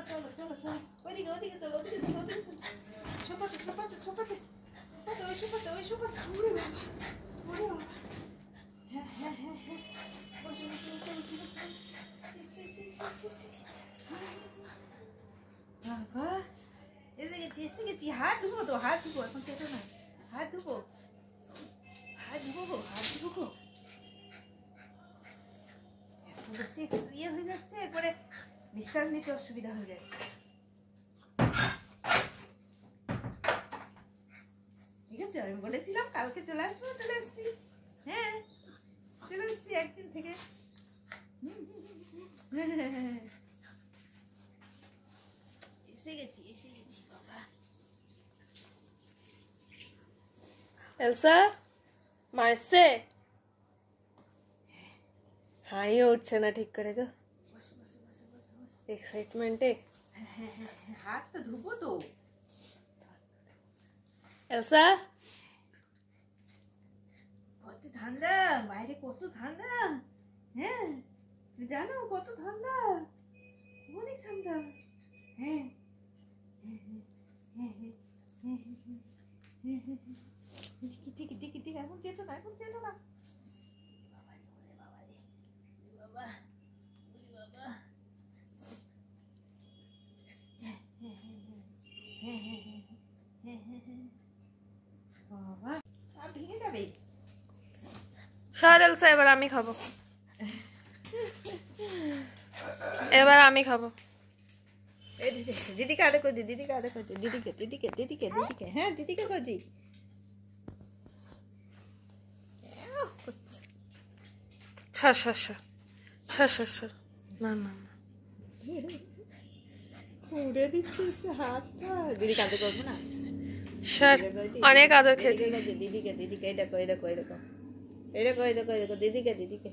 চলো চলো চলো ওইদিকে ওইদিকে চলো ওইদিকে চলো ওইদিকে চলো সোফাতে সোফাতে সোফাতে সোফাতে ওই সোফাতে ওই সোফাতে ওরে বাবা ওরে বাবা হ্যাঁ হ্যাঁ হ্যাঁ হ্যাঁ বসে বসে বসে বসে বাবা এসে গেছি হাত ধুবো তো হাত ধুবো এখন চেটো না হাত ধুবো হাত ধুবো গো হাত ধুবো গো বেশি ইয়ে হয়ে যাচ্ছে একবারে নিঃশ্বাস নিতে অসুবিধা হয়ে যাচ্ছে ঠিক আছে আমি বলেছিলাম কালকে চলে আসবো চলে এসছি হ্যাঁ চলে এসছি একদিন থেকে এসে গেছি বাবা এলসা মা এসছে হাইও উঠছে না ঠিক করে গো এক্সাইটমেন্টে হাত তো ধুবো তো এলসা কত ঠান্ডা বাইরে কত ঠান্ডা হ্যাঁ জানো কত ঠান্ডা অনেক ঠান্ডা হ্যাঁ ঠিক ঠিক ঠিক এখন চেটো না এখন চেটো না বাবা বাবা বাবা আর ভেঙে যাবে সর এলসা এবার আমি খাবো এবার আমি খাবো দিদিকে আদে করে দি দিদিকে আদে করে দি দিদিকে দিদিকে দিদিকে দিদিকে হ্যাঁ দিদিকে করে দি সর সর সর সর সর সর না না না উড়ে দিচ্ছিস হাতটা দিদিকে আদে করবো না সর অনেক আদর খেয়েছিস দিদিকে দিদিকে এই দেখো এই দেখো এই দেখো এই দেখো এই দেখো এই দেখো দিদিকে দিদিকে